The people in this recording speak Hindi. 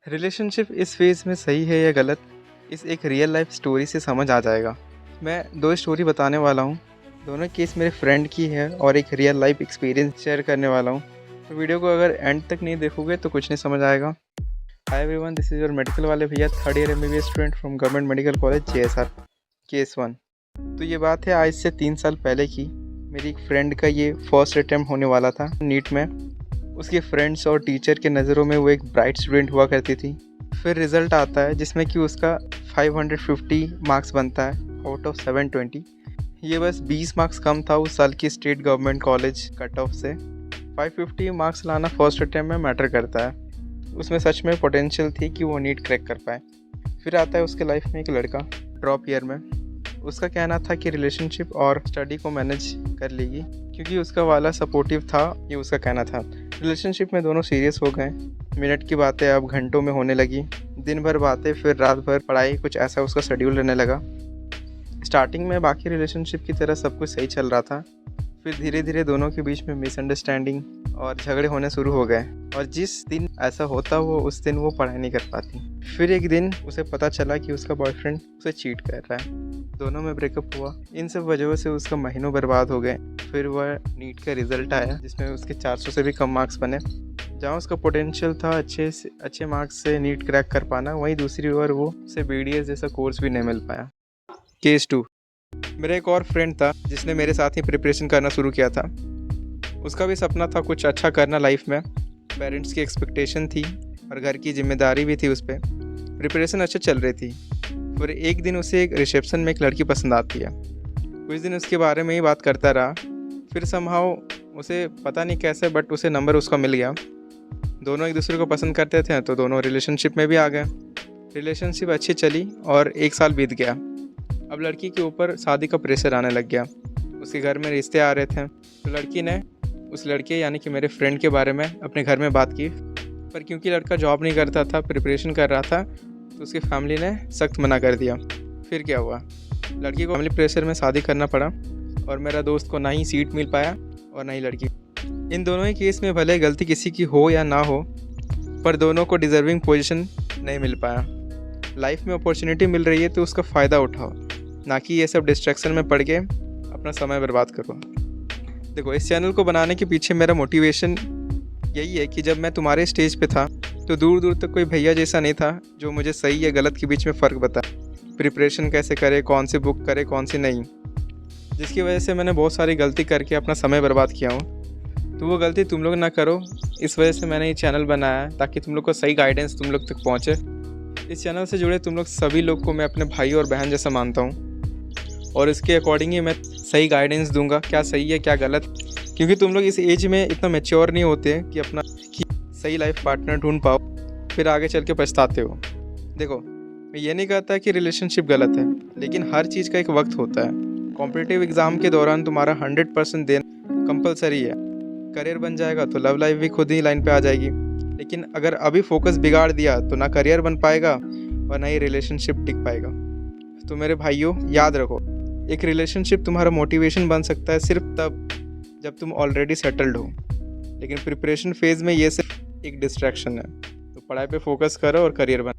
रिलेशनशिप इस फेज़ में सही है या गलत, इस एक रियल लाइफ स्टोरी से समझ आ जाएगा। मैं 2 स्टोरी बताने वाला हूँ। दोनों केस मेरे फ्रेंड की है और एक रियल लाइफ एक्सपीरियंस शेयर करने वाला हूँ। तो वीडियो को अगर एंड तक नहीं देखोगे तो कुछ नहीं समझ आएगा। Hi everyone, this is your medical वाले भैया, third year MBBS student from government medical college JSR. Case 1। तो ये बात है आज से 3 साल पहले की। मेरी एक फ्रेंड का ये फर्स्ट अटैम्प्ट होने वाला था नीट में। उसके फ्रेंड्स और टीचर के नज़रों में वो एक ब्राइट स्टूडेंट हुआ करती थी। फिर रिज़ल्ट आता है जिसमें कि उसका 550 मार्क्स बनता है आउट ऑफ 720। ये बस 20 मार्क्स कम था उस साल की state government college cut off से। 550 मार्क्स लाना फर्स्ट अटैम्प्ट में मैटर करता है। उसमें सच में पोटेंशियल थी कि वो नीट क्रैक कर पाए। फिर आता है उसके लाइफ में एक लड़का ड्रॉप ईयर में। उसका कहना था कि रिलेशनशिप और स्टडी को मैनेज कर लेगी क्योंकि उसका वाला सपोर्टिव था, ये उसका कहना था। रिलेशनशिप में दोनों सीरियस हो गए। मिनट की बातें अब घंटों में होने लगी। दिन भर बातें, फिर रात भर पढ़ाई, कुछ ऐसा उसका शेड्यूल रहने लगा। स्टार्टिंग में बाकी रिलेशनशिप की तरह सब कुछ सही चल रहा था। फिर धीरे धीरे दोनों के बीच में मिसअंडरस्टैंडिंग और झगड़े होने शुरू हो गए और जिस दिन ऐसा होता वो उस दिन वो पढ़ाई नहीं कर पाती। फिर एक दिन उसे पता चला कि उसका बॉयफ्रेंड उसे चीट कर रहा है। दोनों में ब्रेकअप हुआ। इन सब वजहों से उसका महीनों बर्बाद हो गए। फिर वह नीट का रिज़ल्ट आया जिसमें उसके 400 से भी कम मार्क्स बने। जहाँ उसका पोटेंशियल था अच्छे मार्क्स से नीट क्रैक कर पाना, वहीं दूसरी ओर वो उसे बीडीएस जैसा कोर्स भी नहीं मिल पाया। केस 2। मेरा एक और फ्रेंड था जिसने मेरे साथ ही प्रिपरेशन करना शुरू किया था। उसका भी सपना था कुछ अच्छा करना लाइफ में। पेरेंट्स की एक्सपेक्टेशन थी और घर की जिम्मेदारी भी थी उस पर। प्रिपरेशन अच्छा चल रही थी। फिर एक दिन उसे एक रिसेप्शन में एक लड़की पसंद आती है। कुछ दिन उसके बारे में ही बात करता रहा। फिर समहाउ उसे पता नहीं कैसे बट उसे नंबर उसका मिल गया। दोनों एक दूसरे को पसंद करते थे तो दोनों रिलेशनशिप में भी आ गए। रिलेशनशिप अच्छी चली और 1 साल बीत गया। अब लड़की के ऊपर शादी का प्रेशर आने लग गया। उसके घर में रिश्ते आ रहे थे तो लड़की ने उस लड़के यानी कि मेरे फ्रेंड के बारे में अपने घर में बात की। पर क्योंकि लड़का जॉब नहीं करता था, प्रिपरेशन कर रहा था, तो उसकी फैमिली ने सख्त मना कर दिया। फिर क्या हुआ, लड़की को फैमिली प्रेशर में शादी करना पड़ा और मेरा दोस्त को ना ही सीट मिल पाया और ना ही लड़की। इन दोनों ही केस में भले गलती किसी की हो या ना हो, पर दोनों को डिज़र्विंग पोजीशन नहीं मिल पाया। लाइफ में अपॉर्चुनिटी मिल रही है तो उसका फ़ायदा उठाओ, ना कि ये सब डिस्ट्रैक्शन में पड़ के अपना समय बर्बाद करो। देखो, इस चैनल को बनाने के पीछे मेरा मोटिवेशन यही है कि जब मैं तुम्हारे स्टेज पे था तो दूर दूर तक कोई भैया जैसा नहीं था जो मुझे सही या गलत के बीच में फ़र्क बताए। प्रिपरेशन कैसे करे, कौन सी बुक करे, कौन सी नहीं, जिसकी वजह से मैंने बहुत सारी गलती करके अपना समय बर्बाद किया हूँ। तो वो गलती तुम लोग ना करो, इस वजह से मैंने ये चैनल बनाया है ताकि तुम लोग को सही गाइडेंस तुम लोग तक पहुँचे। इस चैनल से जुड़े तुम लोग सभी लोग को मैं अपने भाई और बहन जैसा मानता हूँ और इसके अकॉर्डिंग ही मैं सही गाइडेंस दूंगा, क्या सही है क्या गलत। क्योंकि तुम लोग इस एज में इतना मैच्योर नहीं होते कि अपना सही लाइफ पार्टनर ढूंढ पाओ, फिर आगे चल के पछताते हो। देखो, मैं ये नहीं कहता कि रिलेशनशिप गलत है, लेकिन हर चीज़ का एक वक्त होता है। कॉम्पिटिटिव एग्ज़ाम के दौरान तुम्हारा 100% देना कंपलसरी है। करियर बन जाएगा तो लव लाइफ भी खुद ही लाइन पे आ जाएगी। लेकिन अगर अभी फोकस बिगाड़ दिया तो ना करियर बन पाएगा और ना ही रिलेशनशिप टिक पाएगा। तो मेरे भाइयों, याद रखो, एक रिलेशनशिप तुम्हारा मोटिवेशन बन सकता है सिर्फ तब जब तुम ऑलरेडी सेटल्ड हो, लेकिन प्रिपरेशन फेज़ में ये सिर्फ एक डिस्ट्रैक्शन है। तो पढ़ाई पे फोकस करो और करियर बना।